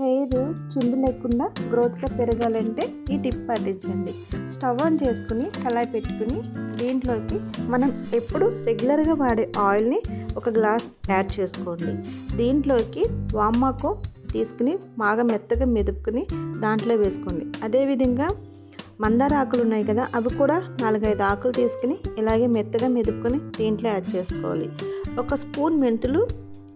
Hair Chundu లేకుండా గ్రోత్గా పెరగాలంటే ఈ టిప్ పాటించండి. స్టవ్ ఆన్ చేసుకుని కళాయి పెట్టుకుని దీంట్లోకి మనం ఎప్పుడు రెగ్యులర్గా వాడే ఆయిల్ని ఒక గ్లాస్ యాడ్ చేసుకోండి. దీంట్లోకి వామాకు తీసుకుని బాగా మెత్తగా మెదుపుకుని దాంట్లో వేసుకోండి. అదేవిధంగా మందార ఆకులు ఉన్నాయి కదా, అవి కూడా 4-5 ఆకులు తీసుకుని ఇలాగే మెత్తగా మెదుపుకొని దీంట్లో యాడ్ చేసుకోవాలి. 1 స్పూన్ మెంతులు,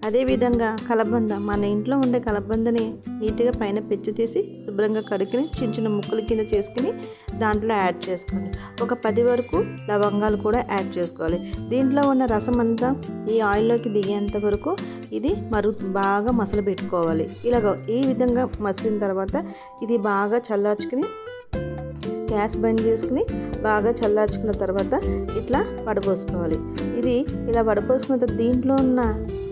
అదేవిధంగా కలబంద, మన ఇంట్లో ఉండే కలబందని నీట్గా పైన పెచ్చు తీసి శుభ్రంగా కడుక్కుని చిన్న చిన్న ముక్కల కింద చేసుకుని దాంట్లో యాడ్ చేసుకోండి. ఒక 10 వరకు లవంగాలు కూడా యాడ్ చేసుకోవాలి. దీంట్లో ఉన్న రసం అంతా ఈ ఆయిల్లోకి దిగేంత వరకు ఇది బాగా మసలు పెట్టుకోవాలి. ఇలాగ ఈ విధంగా మసిలిన తర్వాత ఇది బాగా చల్లార్చుకుని గ్యాస్ బంద్ చేసుకుని బాగా చల్లార్చుకున్న తర్వాత ఇట్లా వడపోసుకోవాలి. ఇది ఇలా వడపోసుకున్న తర్వాత దీంట్లో ఉన్న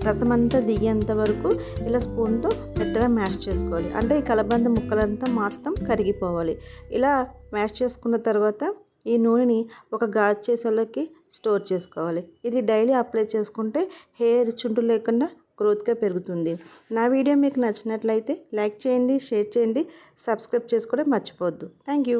రసం అంతా దిగేంత వరకు ఇలా స్పూన్తో మెత్తగా మ్యాష్ చేసుకోవాలి. అంటే ఈ కలబంద ముక్కలంతా మొత్తం కరిగిపోవాలి. ఇలా మ్యాష్ చేసుకున్న తర్వాత ఈ నూనెని ఒక గాజు సీసాలోకి స్టోర్ చేసుకోవాలి. ఇది డైలీ అప్లై చేసుకుంటే హెయిర్ చుంటు లేకుండా గ్రోత్గా పెరుగుతుంది. నా వీడియో మీకు నచ్చినట్లయితే లైక్ చేయండి, షేర్ చేయండి, సబ్స్క్రైబ్ చేసుకోవడం మర్చిపోవద్దు. Thank you.